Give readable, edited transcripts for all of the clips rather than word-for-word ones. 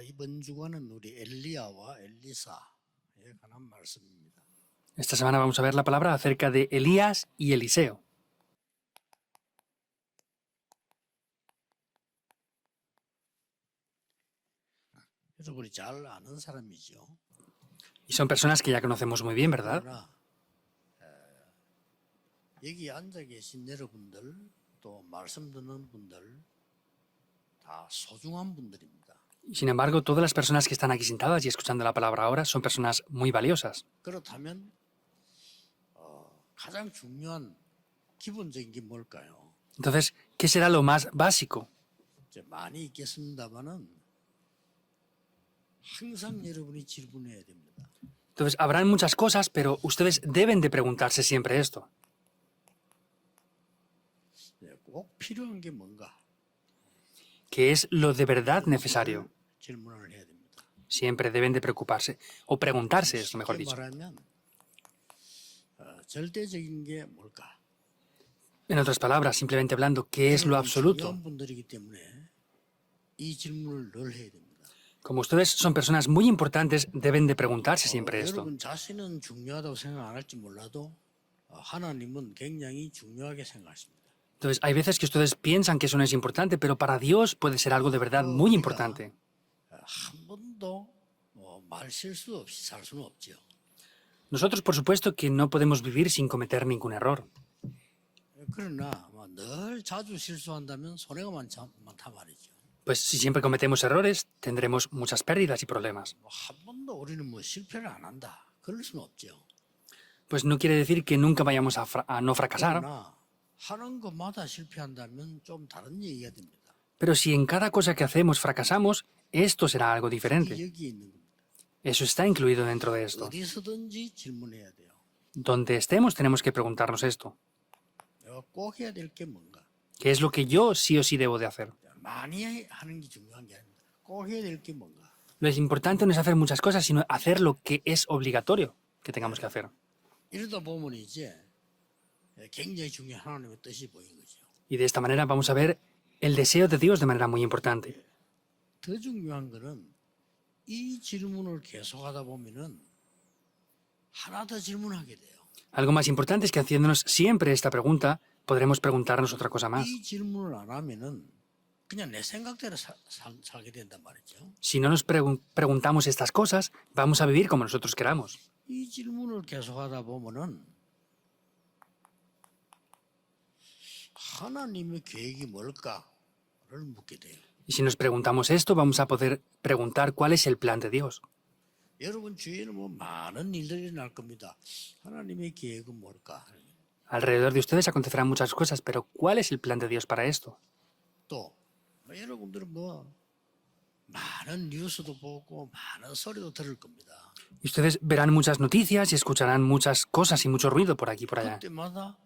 이번 주간은 우리 엘리야와 엘리사에 관한 말씀입니다. Esta semana vamos a ver la palabra acerca de Elías y Eliseo. 여러분이 잘 아는 사람이죠. Y son personas que ya conocemos muy bien, ¿verdad? 그러나 여기 앉아 계신 여러분들 또 말씀 듣는 분들 다 소중한 분들입니다. Sin embargo, todas las personas que están aquí sentadas y escuchando la palabra ahora son personas muy valiosas. 그렇다면 가장 중요한 기본적인 게 뭘까요? Entonces, ¿qué será lo más básico? 이제 많이 있겠습니다만은 항상 여러분이 질문해야 됩니다. Entonces, habrán muchas cosas, pero ustedes deben de preguntarse siempre esto. 꼭 필요한 게 뭔가? ¿Qué es lo de verdad necesario? 질문을 해야 됩니다. Siempre deben de preocuparse, o preguntarse esto, mejor 쉽게 dicho. 말하면 절대적인 게 뭘까? En otras palabras, simplemente hablando, ¿qué es lo absoluto? 중요한 분들이기 때문에 이 질문을 늘 해야 됩니다. Como ustedes son personas muy importantes, deben de preguntarse siempre esto. 여러분 자신은 중요하다고 생각 안 할지 몰라도 하나님은 굉장히 중요하게 생각하십니다. Entonces, hay veces que ustedes piensan que eso no es importante, pero para Dios puede ser algo de verdad muy importante. 한 번도 말 실수 없이 살 수는 없죠. Nosotros, por supuesto, que no podemos vivir sin cometer ningún error. 그러나 늘 자주 실수한다면 손해가 많다 말이죠. Pues si siempre cometemos errores, tendremos muchas pérdidas y problemas. 한 번도 우리는 실패를 안 한다. 그럴 수는 없죠. Pues no quiere decir que nunca vayamos a no fracasar, 그러나 하는 것마다 실패한다면 좀 다른 얘기가 됩니다. pero si en cada cosa que hacemos fracasamos, esto será algo diferente. 여기 있는 겁니다. Eso está incluido dentro de esto. 어디서든지 질문해야 돼요. Donde estemos tenemos que preguntarnos esto. 내가 꼭 해야 될 게 뭔가? ¿Qué es lo que yo sí o sí debo de hacer? 많이 하는 게 중요한 게 아닙니다. 꼭 해야 될 게 뭔가? Lo importante no es hacer muchas cosas, sino hacer lo que es obligatorio que tengamos que hacer. 이러다 보면 이제 굉장히 중요한 하나님의 뜻이 보이는 거죠. Y de esta manera vamos a ver el deseo de Dios de manera muy importante. 더 중요한 거는 이 질문을 계속하다 보면은 하나 더 질문하게 돼요. Algo más importante es que haciéndonos siempre esta pregunta, podremos preguntarnos otra cosa más. 이 질문을 안 하면은 그냥 내 생각대로 살게 된단 말이죠. Si no nos preguntamos estas cosas, vamos a vivir como nosotros queramos. 이 질문을 계속하다 보면은 하나님의 계획이 뭘까를 묻게 돼요. Y si nos preguntamos esto, vamos a poder preguntar cuál es el plan de Dios. 여러분 주위에는 많은 일들이 날 겁니다. 하나님의 계획은 뭘까? Alrededor de ustedes acontecerán muchas cosas, pero ¿cuál es el plan de Dios para esto? 또 여러분들은 많은 뉴스도 보고 많은 소리도 들을 겁니다. Y ustedes verán muchas noticias y escucharán muchas cosas y mucho ruido por aquí y por allá. 그때마다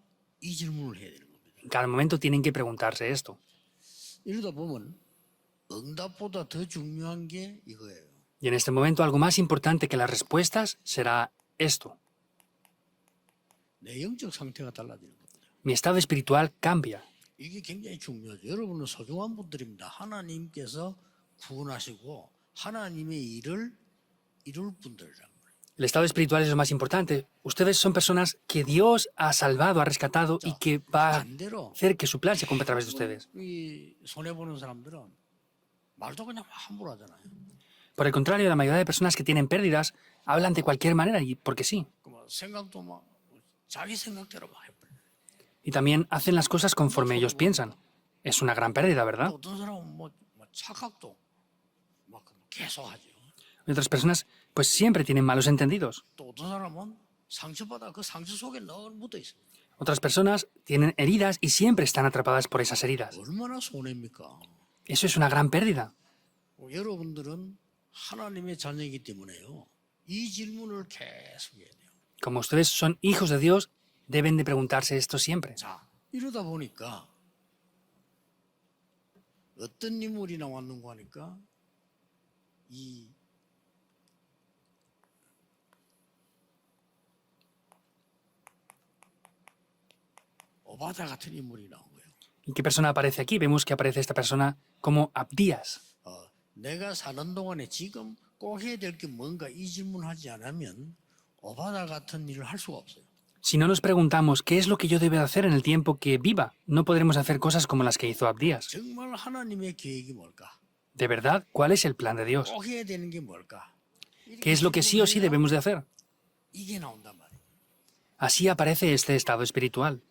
이 질문을 해야 되는 겁니다. En cada momento tienen que preguntarse esto. 이러다 보면 응답보다 더 중요한 게 이거예요. Y en este momento algo más importante que las respuestas será esto. 내 영적 상태가 달라지는 겁니다. Mi estado espiritual cambia. 이게 굉장히 중요하죠. 여러분은 소중한 분들입니다. 하나님께서 구원하시고 하나님의 일을 이룰 분들이란 말이에요. El estado espiritual es lo más importante. Ustedes son personas que Dios ha salvado, ha rescatado y que va a 반대로 hacer que su plan se cumpla a través de ustedes. 이 손해 보는 사람들은 말도 그냥 함부로 하잖아요. Por el contrario, la mayoría de personas que tienen pérdidas hablan de cualquier manera y porque sí. 생각도 자기 생각대로 해버려요. Y también hacen las cosas conforme ellos piensan. Es una gran pérdida, ¿verdad? 또 어떤 사람은 착각도 계속 하죠. Y otras personas, pues siempre tienen malos entendidos. 또 어떤 사람은 상처받아 그 상처 속에 늘 묻어 있어요. Otras personas tienen heridas y siempre están atrapadas por esas heridas. 얼마나 손해입니까? Eso es una gran pérdida. 여러분들은 하나님의 자녀이기 때문에요. 이 질문을 계속 해야 돼요. Como ustedes son hijos de Dios, deben de preguntarse esto siempre. 자, 이러다 보니까 어떤 인물이 나왔는가 하니까 이 오바다 같은 인물이 나온 거예요. ¿Y qué persona aparece aquí? Vemos que aparece esta persona como Abdías. 내가 사는 동안에 지금 꼭 해야 될 게 뭔가 이 질문하지 않으면 오바다 같은 일을 할 수가 없어요. Si no nos preguntamos qué es lo que yo debo hacer en el tiempo que viva, no podremos hacer cosas como las que hizo Abdías. 정말 하나님의 계획이 뭘까? De verdad, ¿cuál es el plan de Dios? 꼭 해야 되는 게 뭘까? ¿Qué es lo que sí o sí debemos de hacer? 이게 나온단 말이에요. Así aparece este estado espiritual.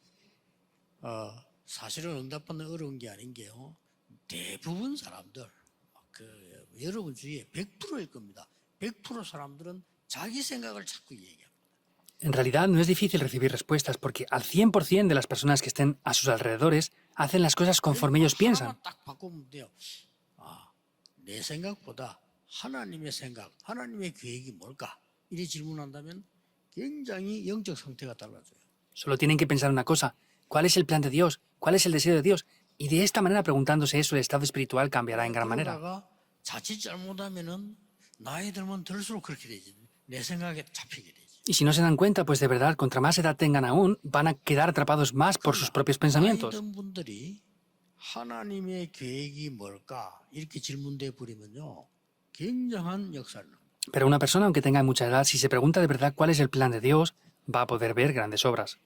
사실은 응답받는 어려운 게 아닌 게요. 대부분 사람들, 여러분 주위에 100%일 겁니다. 100% 사람들은 자기 생각을 자꾸 얘기합니다. En realidad no es difícil recibir respuestas porque al 100% de las personas que estén a sus alrededores hacen las cosas conforme ellos piensan. 하나만 딱 바꾸면 돼요. 내 생각보다 하나님의 생각, 하나님의 계획이 뭘까? 이렇게 질문한다면 굉장히 영적 상태가 달라져요. Solo tienen que pensar una cosa, ¿cuál es el plan de Dios? ¿Cuál es el deseo de Dios? Y de esta manera, preguntándose eso, el estado espiritual cambiará en gran manera. 그러다가 자칫 잘못하면은 나이 들면 들수록 그렇게 되지. 내 생각에 잡히게 되지. Y si no se dan cuenta, pues de verdad, contra más edad tengan aún, van a quedar atrapados más por sus propios 나이 pensamientos. 든 분들이 하나님의 계획이 뭘까? 이렇게 질문돼 버리면요. 굉장한 역사를 합니다. Pero una persona, aunque tenga mucha edad, si se pregunta de verdad cuál es el plan de Dios, va a poder ver grandes obras.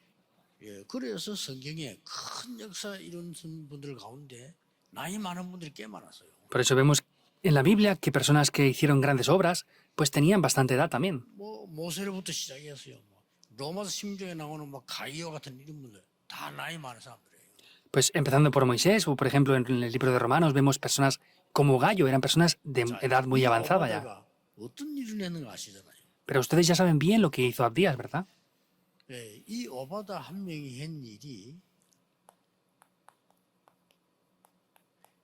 그래서 성경에 큰 역사 이룬 분들 가운데 나이 많은 분들이 꽤 많았어요. Por eso vemos en la Biblia que personas que hicieron grandes obras, pues tenían bastante edad también. 모세로부터 시작했어요. 로마서 16장에 나오는 가이오 같은 이런 분들 다 나이 많은 사람들이에요. Pues empezando por Moisés, o por ejemplo en el libro de Romanos vemos personas como Gallo, eran personas de edad muy avanzada ya. 오바다가 어떤 일을 했는가 아시잖아요. Pero ustedes ya saben bien lo que hizo Abdías, ¿verdad? 이 오바다 한 명이 한 일이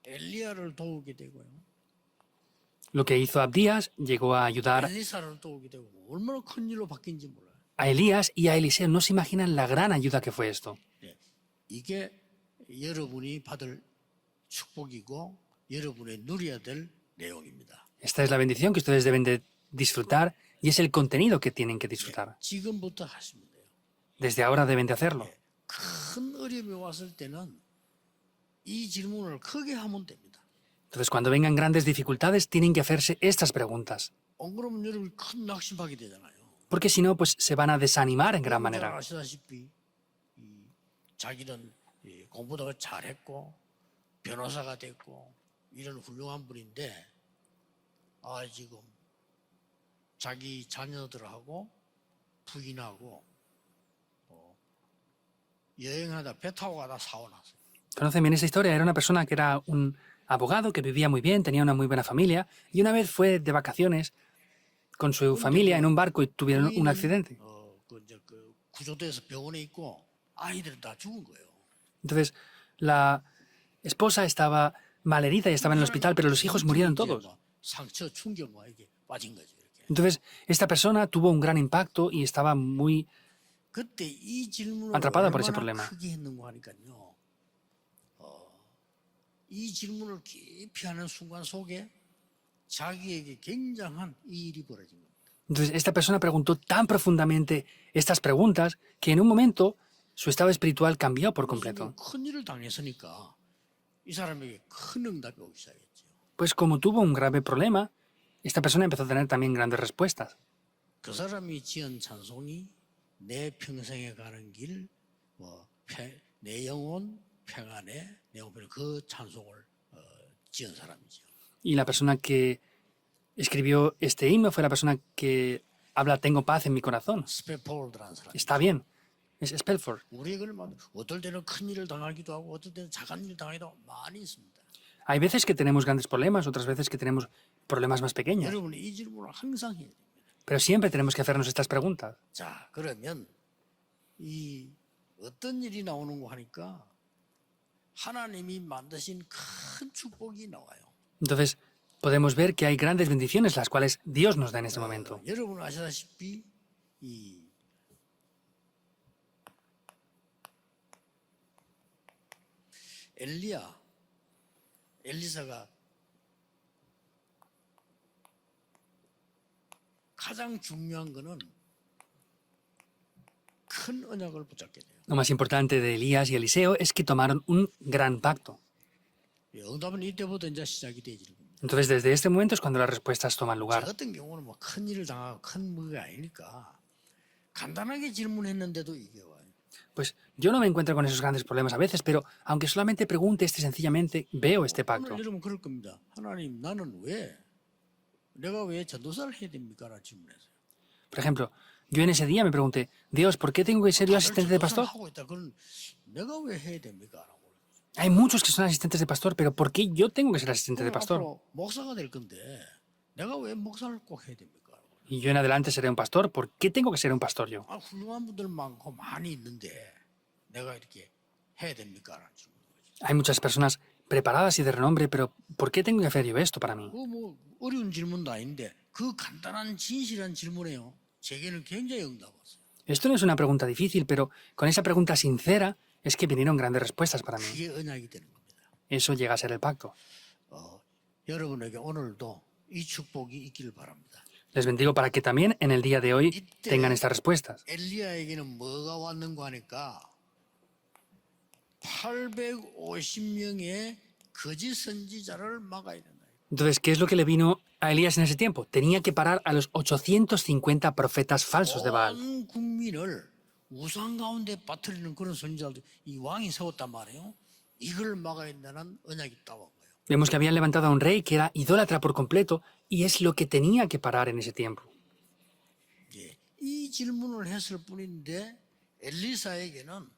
엘리야를 도우게 되고요. Lo que hizo Abdías llegó a ayudar 엘리사를 도우게 되고 얼마나 큰 일로 바뀐지 몰라요. a Elías y a Eliseo. No se imaginan la gran ayuda que fue esto. 이게 여러분이 받을 축복이고 여러분의 누려야 될 내용입니다. Esta es la bendición que ustedes deben de disfrutar y es el contenido que tienen que disfrutar. 지금부터 하시면 돼요. Desde ahora deben de hacerlo. 큰 어려움이 왔을 때는 이 질문을 크게 하면 됩니다. Entonces, cuando vengan grandes dificultades, tienen que hacerse estas preguntas. 안 그러면 여러분이 큰 낙심하게 되잖아요. Porque si no, pues se van a desanimar en gran 잘 manera. 아시다시피 자기는 공부도 잘했고 변호사가 됐고 이런 훌륭한 분인데 지금 자기 자녀들하고 부인하고 여행하다 배 타고 가다 사고 났어요. Conocen bien esa historia. Era una persona que era un abogado que vivía muy bien, tenía una muy buena familia y una vez fue de vacaciones con su familia en un barco y tuvieron un accidente. 구조대에서 병원에 있고 아이들 다 죽은 거예요. Entonces, la esposa estaba malherida y estaba en el hospital, pero los hijos murieron todos. 상처 충격 이게 빠진 거죠. 이렇게. Entonces, esta persona tuvo un gran impacto y estaba muy 그때 이 질문을 atrapada por ese 얼마나 problema. 크게 했는가 하니까요. 이 질문을 깊이 하는 순간 속에 자기에게 굉장한 이 일이 벌어진 겁니다. Entonces, esta persona preguntó tan profundamente estas preguntas que en un momento su estado espiritual cambió por completo. 큰 일을 당했으니까 이 사람에게 큰 응답이 오기 시작했죠. Pues como tuvo un grave problema, esta persona empezó a tener también grandes respuestas. 그 사람이 지은 찬송이 내 평생에 가는 길, 내 영혼 평안에 내 영혼 그 찬송을 지은 사람이죠. Y la persona que escribió este himno fue la persona que habla Tengo paz en mi corazón. 스페폴드라는 사람. Está bien, es Spelford. 우리가 어떨 때는 큰 일을 당하기도 하고 어떨 때는 작은 일을 당하기도 하고 많이 있습니다. Hay veces que tenemos grandes problemas, otras veces que tenemos problemas más pequeños. 여러분이 이 질문을 항상 해야 됩니다. Pero siempre tenemos que hacernos estas preguntas. 자, 그러면 이 어떤 일이 나오는 거 하니까 하나님이 만드신 큰 축복이 나와요. Entonces, podemos ver que hay grandes bendiciones, las cuales Dios nos da en este momento. 여러분 아시다시피 이 엘리사가 가장 중요한 거는 큰 언약을 붙잡게 돼요. Lo más importante de Elías y Eliseo es que tomaron un gran pacto. 응답은 이때부터 이제 시작이 되지는 겁니다. Entonces, desde este momento es cuando las respuestas toman 저 lugar. 같은 경우는 뭐 큰 일을 당하고 큰 무게가 아니니까 간단하게 질문했는데도 이게 와요. Pues yo no me encuentro con esos grandes problemas a veces, pero aunque solamente pregunte sencillamente, veo este pacto. 오늘 여러분 그럴 겁니다. 하나님 나는 내가 왜 전도사를 해야 됩니까? 라는 질문했어요. Por ejemplo, yo en ese día me pregunté, Dios, ¿por qué tengo que ser yo 다들 asistente de 전도사를 pastor? 하고 있다. 그건 내가 왜 해야 됩니까? 라고. Hay muchos que son asistentes de pastor, pero ¿por qué yo tengo que ser asistente de 오늘 pastor? 앞으로 목사가 될 건데 내가 왜 목사를 꼭 해야 됩니까? 라고. Y yo en adelante seré un pastor, ¿por qué tengo que ser un pastor yo? 훌륭한 분들 많고 많이 있는데 내가 이렇게 해야 됩니까? 라는 질문. Hay muchas personas preparadas y de renombre, pero ¿por qué tengo que hacer yo esto para mí? 뭐 어려운 질문도 아닌데 그 간단한 진실한 질문에요. 제게는 굉장히 응답 왔어요. Esto no es una pregunta difícil, pero con esa pregunta sincera es que vinieron grandes respuestas para mí. 그게 언약이 되는 겁니다. Eso llega a ser el pacto. 여러분에게 오늘도 이 축복이 있기를 바랍니다. Les bendigo para que también en el día de hoy tengan estas respuestas. 엘리야에게는 뭐가 왔는가 하니까 850명의 거짓 선지자를 막아야 된다. Entonces, ¿qué es lo que le vino a Elías en ese tiempo? Tenía que parar a los 850 profetas falsos de Baal. 온 국민을 우상 가운데 빠뜨리는 그런 선지자들 이 왕이 세웠단 말이에요. 이걸 막아야 된다는 언약이 있다고 한 거예요. Vemos que habían levantado a un rey que era idólatra por completo y es lo que tenía que parar en ese tiempo. 예, 이 질문을 했을 뿐인데 엘리사에게는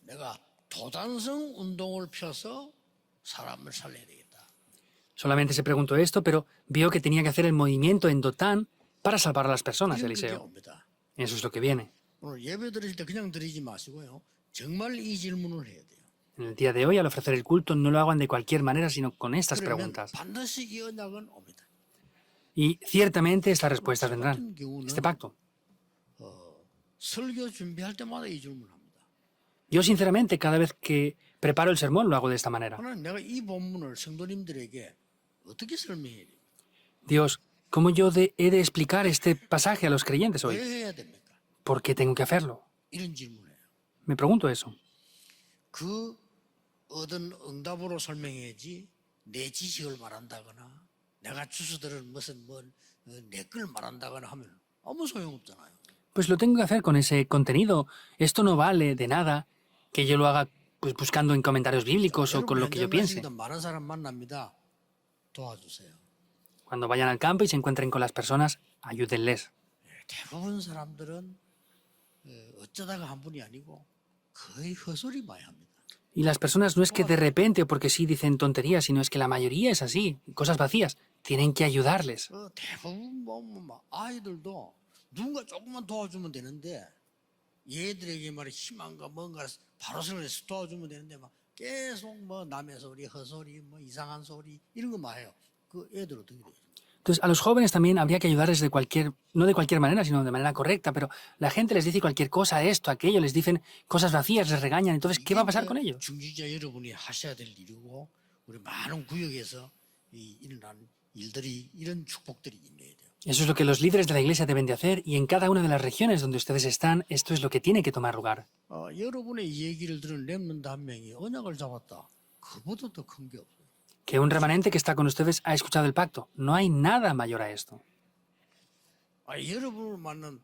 내가 도단성 운동을 펴서 사람을 살려야 되겠다. Solamente se preguntó esto, pero vio que tenía que hacer el movimiento en Dotán para salvar a las personas, 이런 게 Eliseo. 옵니다. Eso es lo que viene. 오늘 예배 드릴 때 그냥 드리지 마시고요. 정말 이 질문을 해야 돼요. En el día de hoy, al ofrecer el culto, no lo hagan de cualquier manera, sino con estas 그러면 preguntas. 반드시 이 언약은 옵니다. Y ciertamente estas respuestas vendrán. 같은 경우는 Este pacto. 설교 준비할 때마다 이 질문을 합니다. Yo, sinceramente, cada vez que preparo el sermón, lo hago de esta manera. 하나님 내가 이 본문을 성도님들에게 어떻게 설명해야 됩니까? Dios, ¿cómo yo he de explicar este pasaje a los creyentes 왜 hoy? 해야 됩니까? ¿Por qué tengo que hacerlo? 이런 질문이에요. Me pregunto eso. 그 얻은 응답으로 설명해야지 내 지식을 말한다거나 내가 주스들은 무슨 내 걸 말한다거나 하면 아무 소용없잖아요. Pues lo tengo que hacer con ese contenido. Esto no vale de nada que yo lo haga pues, buscando en comentarios bíblicos o con lo que yo piense. 현장가시기도 많은 사람 만납니다. 도와주세요. Cuando vayan al campo y se encuentren con las personas, ayúdenles. 대부분 사람들은 어쩌다가 한 분이 아니고 거의 헛소리 많이 합니다. Y las personas no es que de repente o porque sí dicen tonterías, sino es que la mayoría es así, cosas vacías. Tienen que ayudarles. 대부분 보면 아이들도 누군가 조금만 도와주면 되는데 얘들에게 말이 희망과 뭔가 바로 설에서 도와주면 되는데 막 계속 뭐 남의 소리, 헛소리, 뭐 이상한 소리 이런 거만 해요. 그 애들 어떻게 돼요? Entonces, a los jóvenes también habría que ayudarles no de cualquier manera, sino de manera correcta, pero la gente les dice cualquier cosa, esto, aquello, les dicen cosas vacías, les regañan. Entonces, ¿qué va a pasar con ellos? 중지자 여러분이 하셔야 될 일이고 우리 많은 구역에서 일어난 일들이 이런 축복들이 있네요. Eso es lo que los líderes de la iglesia deben de hacer y en cada una de las regiones donde ustedes están, esto es lo que tiene que tomar lugar. 여러분의 이 얘기를 들은 렘넌트 한 명이 언약을 잡았다. 그보다 더 큰 게 없어요. Que un remanente que está con ustedes ha escuchado el pacto. No hay nada mayor a esto. 여러분을 만난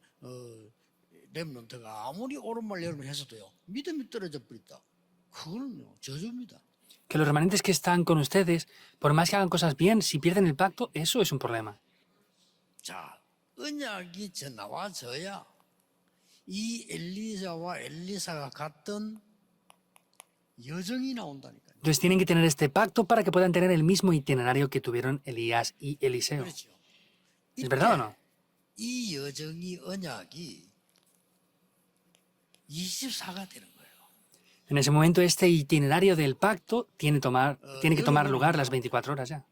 렘넌트가 아무리 옳은 말 여러분 해서도요. 믿음이 떨어져 버렸다. 그거는요. 저주입니다. Que los remanentes que están con ustedes, por más que hagan cosas bien, si pierden el pacto, eso es un problema. 자, 언약이 나와 져야 이 엘리사와 엘리사가 갔던 여정이 나온다니까요. Entonces tienen que tener este pacto para que puedan tener el mismo itinerario que tuvieron Elías y Eliseo. 그렇죠. ¿Es verdad o no? 이 여정이 언약이 24가 되는 거예요. En ese momento este itinerario del pacto tiene que tomar lugar las 24 horas ya.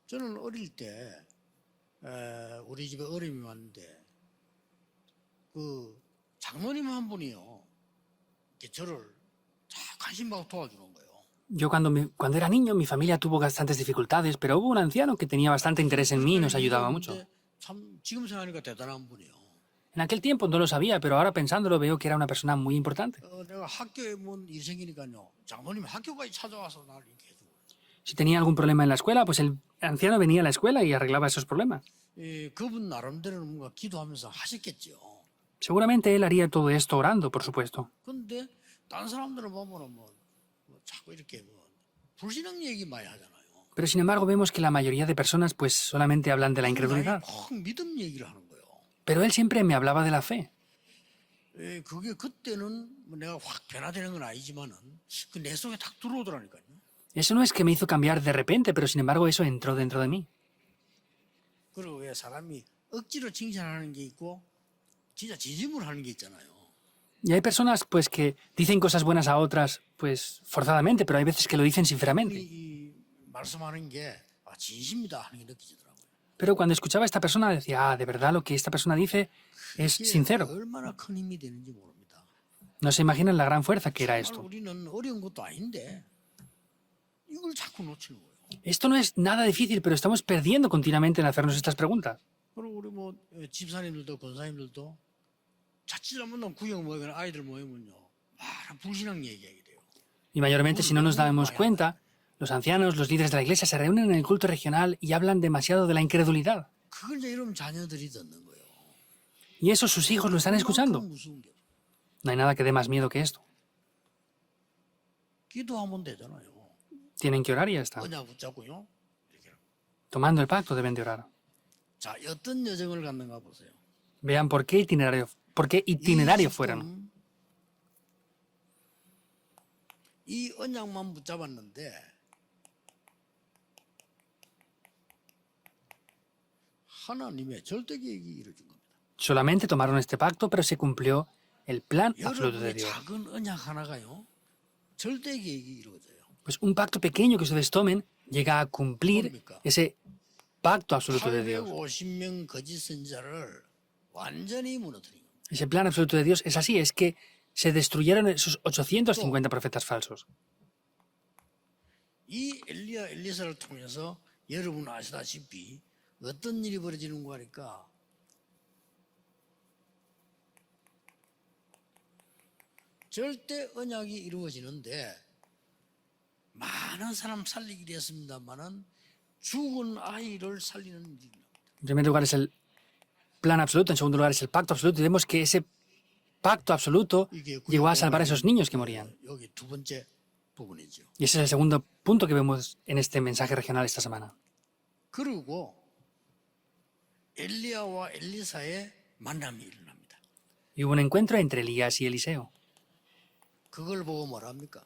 저는 어릴 때 우리 집에 어림이 왔는데 그 장로님 한 분이요. 저를 관심 받고 도와주는 거예요. Yo cuando era niño mi familia tuvo bastantes dificultades, pero hubo un anciano que tenía bastante interés en mí y nos ayudaba mucho. 참 지금 생각하니까 대단한 분이에요. En aquel tiempo no lo sabía, pero ahora pensándolo veo que era una persona muy importante. 내가 학교에 뭔 일 생기니까요. 장모님 학교까지 찾아와서 나를 이렇게 해주고. Si tenía algún problema en la escuela, pues el anciano venía a la escuela y arreglaba esos problemas. 그분 나름대로는 뭔가 기도하면서 하셨겠죠. Seguramente él haría todo esto orando, por supuesto. 근데 다른 사람들을 보면은 뭐 자꾸 이렇게 뭐 불신앙 얘기 많이 하잖아요. Pero sin embargo vemos que la mayoría de personas pues solamente hablan de la incredulidad. 꼭 믿음 얘기를 하는 거예요. Pero él siempre me hablaba de la fe. 그게 그때는 뭐 내가 확 변화되는 건 아니지만은 그 내 속에 탁 들어오더라니까요. Eso no es que me hizo cambiar de repente, pero sin embargo eso entró dentro de mí. 그리고 왜 사람이 억지로 칭찬하는 게 있고 진짜 진심으로 하는 게 있잖아요. Y hay personas pues que dicen cosas buenas a otras pues forzadamente, pero hay veces que lo dicen sinceramente. 이 말씀하는 게 진심이다 하는 게 느껴지더라고요. Pero cuando escuchaba a esta persona decía, de verdad lo que esta persona dice es sincero. 얼마나 큰 힘이 되는지 모릅니다. No se imaginan la gran fuerza que era 정말 esto. 우리는 어려운 것도 아닌데 이걸 자꾸 놓치는 거예요. Esto no es nada difícil, pero estamos perdiendo continuamente en hacernos estas preguntas. 그리고 우리 뭐 집사님들도 권사님들도 자칫 잘못하면 구역 모이거나 아이들 모이면요, 많은 불신앙 얘기하게 돼요. Y mayormente si no nos damos cuenta, los ancianos, los líderes de la iglesia se reúnen en el culto regional y hablan demasiado de la incredulidad. 그걸 이제 이러면 자녀들이 듣는 거예요. Y eso sus hijos lo están escuchando. 그만큼 무서운 게 없어요. No hay nada que dé más miedo que esto. 기도하면 되잖아요. Tienen que orar y ya está. 언약 붙잡고요. 이렇게. Tomando el pacto deben de orar. 자, 어떤 여정을 갔는가 보세요. Vean por qué itinerario fueron. 이 언약만 붙잡았는데 하나님의 절대 계획이 이루어진 겁니다. Solamente tomaron este pacto, pero se cumplió el plan absoluto de 여러분의 Dios. 작은 언약 하나가요, 절대 계획이 이루어져요. Pues un pacto pequeño que ustedes tomen llega a cumplir ese pacto absoluto de Dios. 850명 거짓 선자를 완전히 무너뜨린 겁니다. Ese plan absoluto de Dios es así, es que se destruyeron esos 850 profetas falsos. 이 엘리야 엘리사를 통해서 여러분 아시다시피 어떤 일이 벌어지는 거 하니까 절대 언약이 이루어지는데 많은 사람 살리게 됐습니다만은 죽은 아이를 살리는 일입니다. En primer lugar es el plan absoluto, en segundo lugar es el pacto absoluto, y vemos que ese pacto absoluto llegó a salvar a esos niños que morían. 여기 두 번째 부분이죠. Y ese es el segundo punto que vemos en este mensaje regional esta semana. 그리고 엘리야와 엘리사의 만남이 일어납니다. Y hubo un encuentro entre Elías y Eliseo. 그걸 보고 뭐랍니까?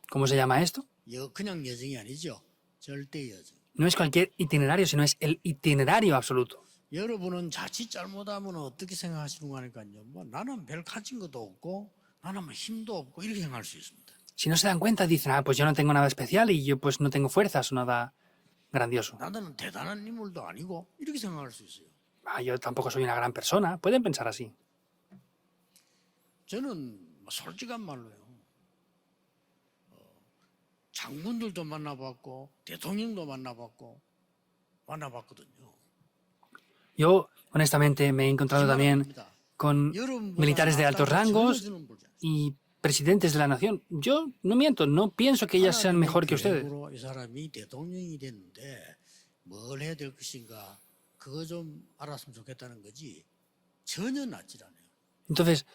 ¿Cómo se llama esto? 그냥 여정이 아니죠. 절대 여정. No es cualquier itinerario, sino es el itinerario absoluto. 여러분은 자칫 잘못하면 어떻게 생각하시는 거 하니까요. 뭐 나는 별 가진 것도 없고 나는 뭐 힘도 없고 이렇게 생각할 수 있습니다. Si no se dan cuenta, dicen, pues yo no tengo nada especial y yo pues no tengo fuerzas o nada grandioso. 나는 대단한 인물도 아니고 이렇게 생각할 수 있어요. Yo tampoco soy una gran persona. Pueden pensar así. 저는 솔직한 말로요. 장군들도 만나봤고 대통령도 만나봤거든요. Yo, honestamente, me he encontrado también con militares de altos rangos y presidentes de la nación. Yo no miento, no pienso que ellas sean mejor que ustedes. 이 사람이 대통령이 됐는데 뭘 해야 될 것인가 그거 좀 알았으면 좋겠다는 거지 전혀 낫질 않아요. Entonces,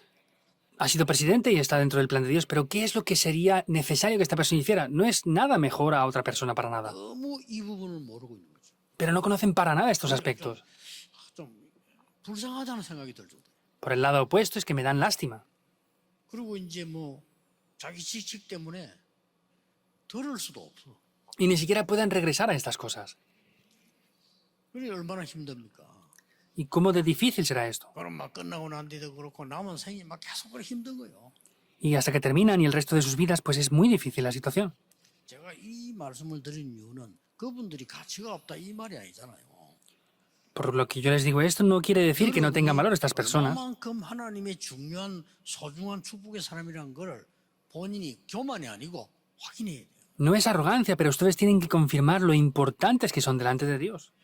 ha sido presidente y está dentro del plan de Dios, pero ¿qué es lo que sería necesario que esta persona hiciera? No es nada mejor a otra persona para nada. 너무 이 부분을 모르고 있는 거죠. Pero no conocen para nada estos aspectos. 좀 불쌍하다는 생각이 들 정도. Por el lado opuesto es que me dan lástima. 그리고 이제 뭐 자기 지식 때문에 들을 수도 없어. Y ni siquiera pueden regresar a estas cosas. 그게 얼마나 힘듭니까? ¿Y cómo de difícil será esto? 그럼 막 끝나고 난 뒤도 그렇고 남은 생이 막 계속 그렇게 힘든 거예요. Y hasta que terminan y el resto de sus vidas, pues es muy difícil la situación. 제가 이 말씀을 드린 이유는 그분들이 가치가 없다 이 말이 아니잖아요. Por lo que yo les digo esto, no quiere decir que no tengan valor estas personas, 얼마만큼 하나님의 중요한 소중한 축복의 사람이란 걸 본인이 교만이 아니고 확인해야 돼요. no es arrogancia, pero ustedes tienen que confirmar lo importantes que son delante de Dios.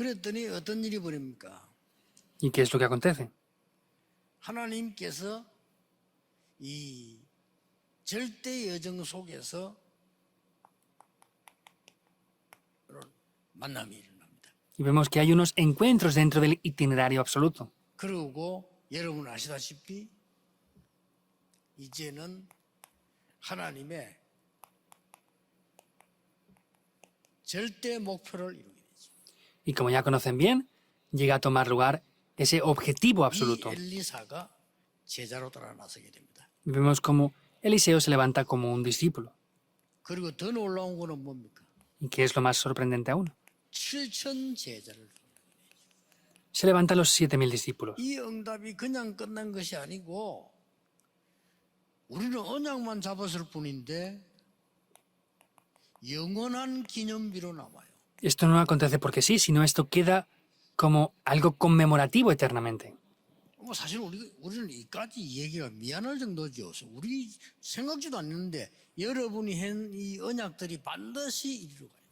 그랬더니 어떤 일이 벌입니까? ¿Y qué es lo que acontece? 하나님께서 이 절대 여정 속에서 그런 만남이 일어납니다. Y vemos que hay unos encuentros dentro del itinerario absoluto. 그리고 여러분 아시다시피 이제는 하나님의 절대 목표를 이루게 되죠. Y como ya conocen bien, llega a tomar lugar ese objetivo 이 absoluto. 엘리사가 제자로 따라 나서게 됩니다. Y vemos como Eliseo se levanta como un discípulo. 그리고 더 놀라운 거는 뭡니까? ¿Y qué es lo más sorprendente aún? 7천 제자를. Se levantan los 7.000 discípulos. 이 응답이 그냥 끝난 것이 아니고 우리는 언약만 잡았을 뿐인데 영원한 기념비로 남아요. Esto no acontece porque sí, sino esto queda como algo conmemorativo eternamente. 뭐 사실 우리는 이까지 얘기가 미안할 정도죠. 우리 생각지도 않는데 여러분이 한 이 언약들이 반드시 이루어가요.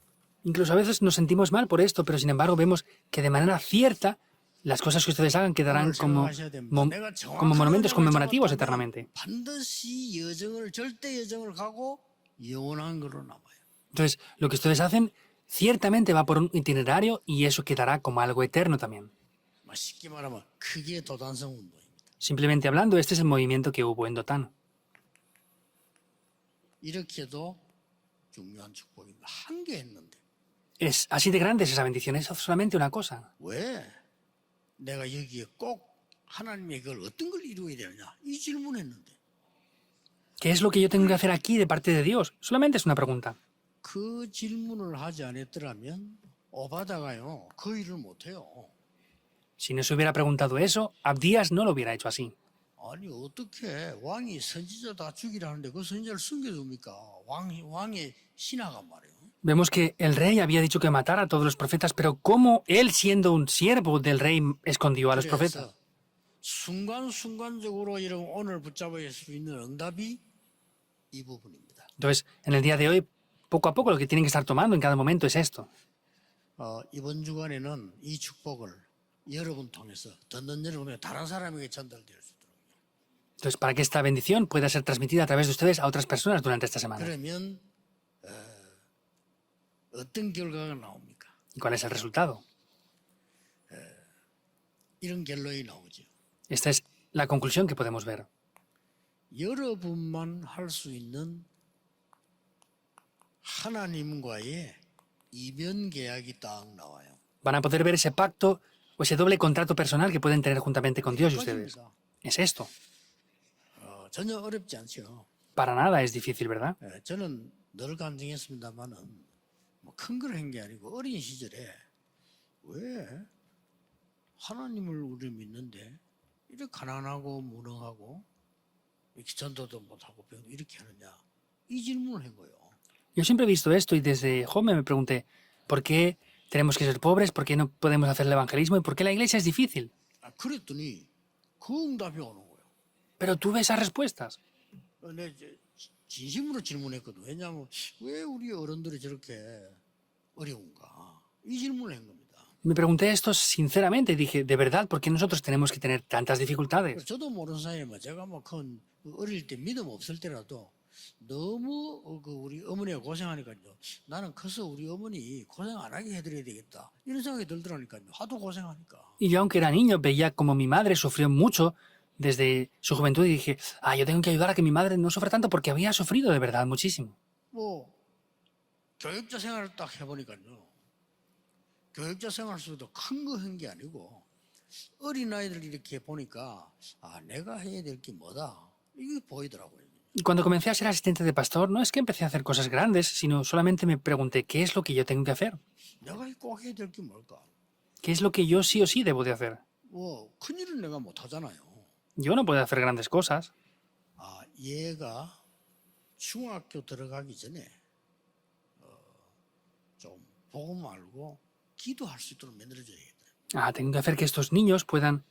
Incluso a veces nos sentimos mal por esto, pero sin embargo vemos que de manera cierta las cosas que ustedes hagan quedarán como monumentos conmemorativos eternamente. 반드시 여정을 절대 여정을 가고 영원한 걸로 남아요. Entonces, lo que ustedes hacen ciertamente va por un itinerario y eso quedará como algo eterno también. 쉽게 말하면 크게 도단성 운동입니다. Simplemente hablando, este es el movimiento que hubo en Dotán. 이렇게도 중요한 축복입니다. 한 개 했는데 Es así de grande es esa bendición, es solamente una cosa. 왜 내가 여기에 꼭 하나님의 그걸 어떤 걸 이루어야 되느냐 이 질문했는데 ¿Qué es lo que yo tengo que hacer aquí de parte de Dios? Solamente es una pregunta. 그 질문을 하지 않았더라면 오바다가요 그 일을 못해요. Si no se hubiera preguntado eso, Abdías no lo hubiera hecho así. 아니 어떻게 왕이 선지자 다 죽이라는데 그 선지자를 숨겨둡니까? 왕의 신하가 말이에요. Vemos que el rey había dicho que matara a todos los profetas, pero ¿cómo él, siendo un siervo del rey, escondió a los profetas? 그래서 순간순간적으로 여러분 오늘 붙잡아야 할 수 있는 응답이 이 부분입니다. Entonces, en el día de hoy, poco a poco lo que tienen que estar tomando en cada momento es esto. 이번 주간에는 이 축복을 여러분 통해서 듣는 여러분의 다른 사람에게 전달될 수 있도록. Entonces, para que esta bendición pueda ser transmitida a través de ustedes a otras personas durante esta semana. 그러면 어떤 결과가 나옵니까? ¿Y cuál es el resultado? 이런 결론이 나오죠. Esta es la conclusión que podemos ver. 여러분만 할 수 있는 하나님과의 이변 계약이 딱 나와요. Van a poder ver ese pacto o ese doble contrato personal que pueden tener juntamente con Dios y ustedes. Es esto. 전혀 어렵지 않죠. Para nada es difícil, ¿verdad? 저는 늘 간증했습니다만은 큰 걸 한 게 아니고 어린 시절에 왜 하나님을 우리 믿는데 이렇게 가난하고 무능하고 이렇게 전도도 못하고 이렇게 하느냐 이 질문을 한 거예요. Yo siempre he visto esto y desde joven me pregunté, ¿por qué tenemos que ser pobres? ¿Por qué no podemos hacer el evangelismo? ¿Y por qué la iglesia es difícil? 그랬더니 그 응답이 오는 거예요. Pero tuve esas respuestas. 내 진심으로 질문했거든. 왜냐하면 왜 우리 어른들이 저렇게 어려운가? 이 질문을 한 겁니다. Me pregunté esto sinceramente y dije, ¿de verdad por qué nosotros tenemos que tener tantas dificultades? 저도 모르는 사이에 제가 어릴 때 믿음 없을 때라도 너무 우리 어머니가 고생하니까요. 나는 커서 우리 어머니 고생 안 하게 해드려야 되겠다. 이런 생각이 들더라니까요. 하도 고생하니까. Y yo, aunque era niño, veía como mi madre sufrió mucho desde su juventud y dije, yo tengo que ayudar a que mi madre no sufra tanto porque había sufrido de verdad muchísimo. 교육자 생활을 딱 해보니까요. 교육자 생활 속에도 큰 거 한 게 아니고 어린아이들 이렇게 보니까 내가 해야 될 게 뭐다. 이게 보이더라고요. Y cuando comencé a ser asistente de pastor, no es que empecé a hacer cosas grandes, sino solamente me pregunté, ¿qué es lo que yo tengo que hacer? 내가 꼭 해야 될 게 뭘까? ¿Qué es lo que yo sí o sí debo de hacer? 큰일은 내가 못 하잖아요. Yo no puedo hacer grandes cosas. 얘가 중학교 들어가기 전에 좀 복음 알고 기도할 수 있도록 만들어줘야겠다. Tengo que hacer que estos niños puedan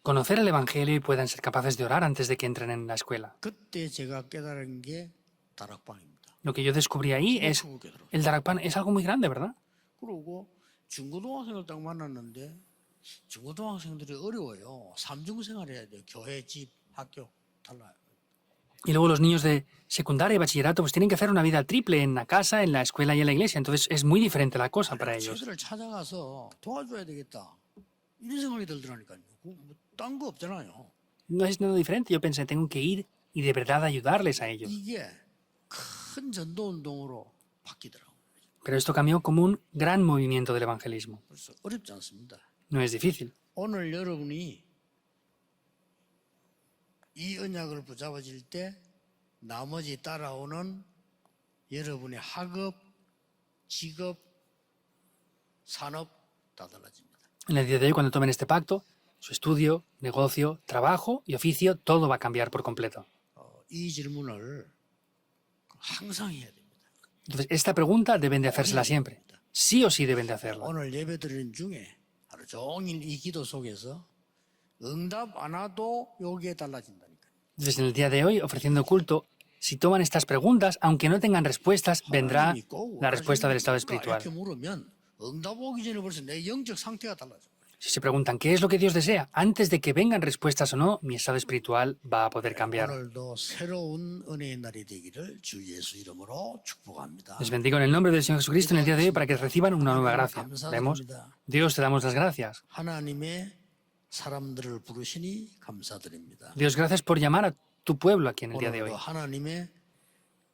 conocer el Evangelio y puedan ser capaces de orar antes de que entren en la escuela. 그때 제가 깨달은 게 다락방입니다. Lo que yo descubrí ahí es, el Darakpan es algo muy grande, ¿verdad? 그리고 중고등학생을 딱 만났는데 중고등학생들이 어려워요. 삼중 생활해야 돼요. 교회, 집, 학교 달라요. Y luego los niños de secundaria y bachillerato pues tienen que hacer una vida triple en la casa, en la escuela y en la iglesia. Entonces es muy diferente la cosa para ellos. 쟤들을 찾아가서 도와줘야 되겠다. 이런 생각이 들더라니까요. 딴 거 없잖아요. No es nada diferente. Yo pensé, tengo que ir y de verdad ayudarles a ellos. 이게 큰 전도 운동으로 바뀌더라고요. Pero esto cambió como un gran movimiento del evangelismo. 그래서 어렵지 않습니다. No es difícil. 오늘 여러분이 이 언약을 붙잡아질 때 나머지 따라오는 여러분의 학업, 직업, 산업 다 달라집니다. En el día de hoy, cuando tomen este pacto, su estudio, negocio, trabajo y oficio, todo va a cambiar por completo. 이 질문을 항상 해야 됩니다. Entonces, esta pregunta deben de hacérsela siempre. Sí o sí deben de hacerla. 오늘 예배드리는 중에 하루 종일 이 기도 속에서 응답 안 와도 여기에 달라진다니까요. Entonces, en el día de hoy, ofreciendo culto, si toman estas preguntas, aunque no tengan respuestas, vendrá la respuesta del estado espiritual. 이렇게 물으면 응답 오기 전에 벌써 내 영적 상태가 달라져. Si se preguntan qué es lo que Dios desea, antes de que vengan respuestas o no, mi estado espiritual va a poder cambiar. 오늘도 새로운 은혜의 날이 되기를 주 예수 이름으로 축복합니다. Les bendigo en el nombre del Señor Jesucristo en el día de hoy para que reciban una nueva gracia. Vemos, Dios, te damos las gracias. 하나님의 사람들을 부르시니 감사드립니다. Dios, gracias por llamar a tu pueblo aquí en el día de hoy. 오늘도 하나님의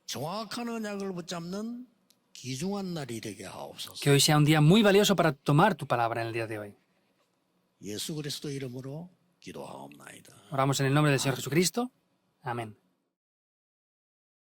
정확한 언약을 붙잡는 귀중한 날이 되게 하옵소서. Que hoy sea un día muy valioso para tomar tu palabra en el día de hoy. 예수 그리스도 이름으로 기도하옵나이다. Oramos en el nombre del Señor Jesucristo. Amén.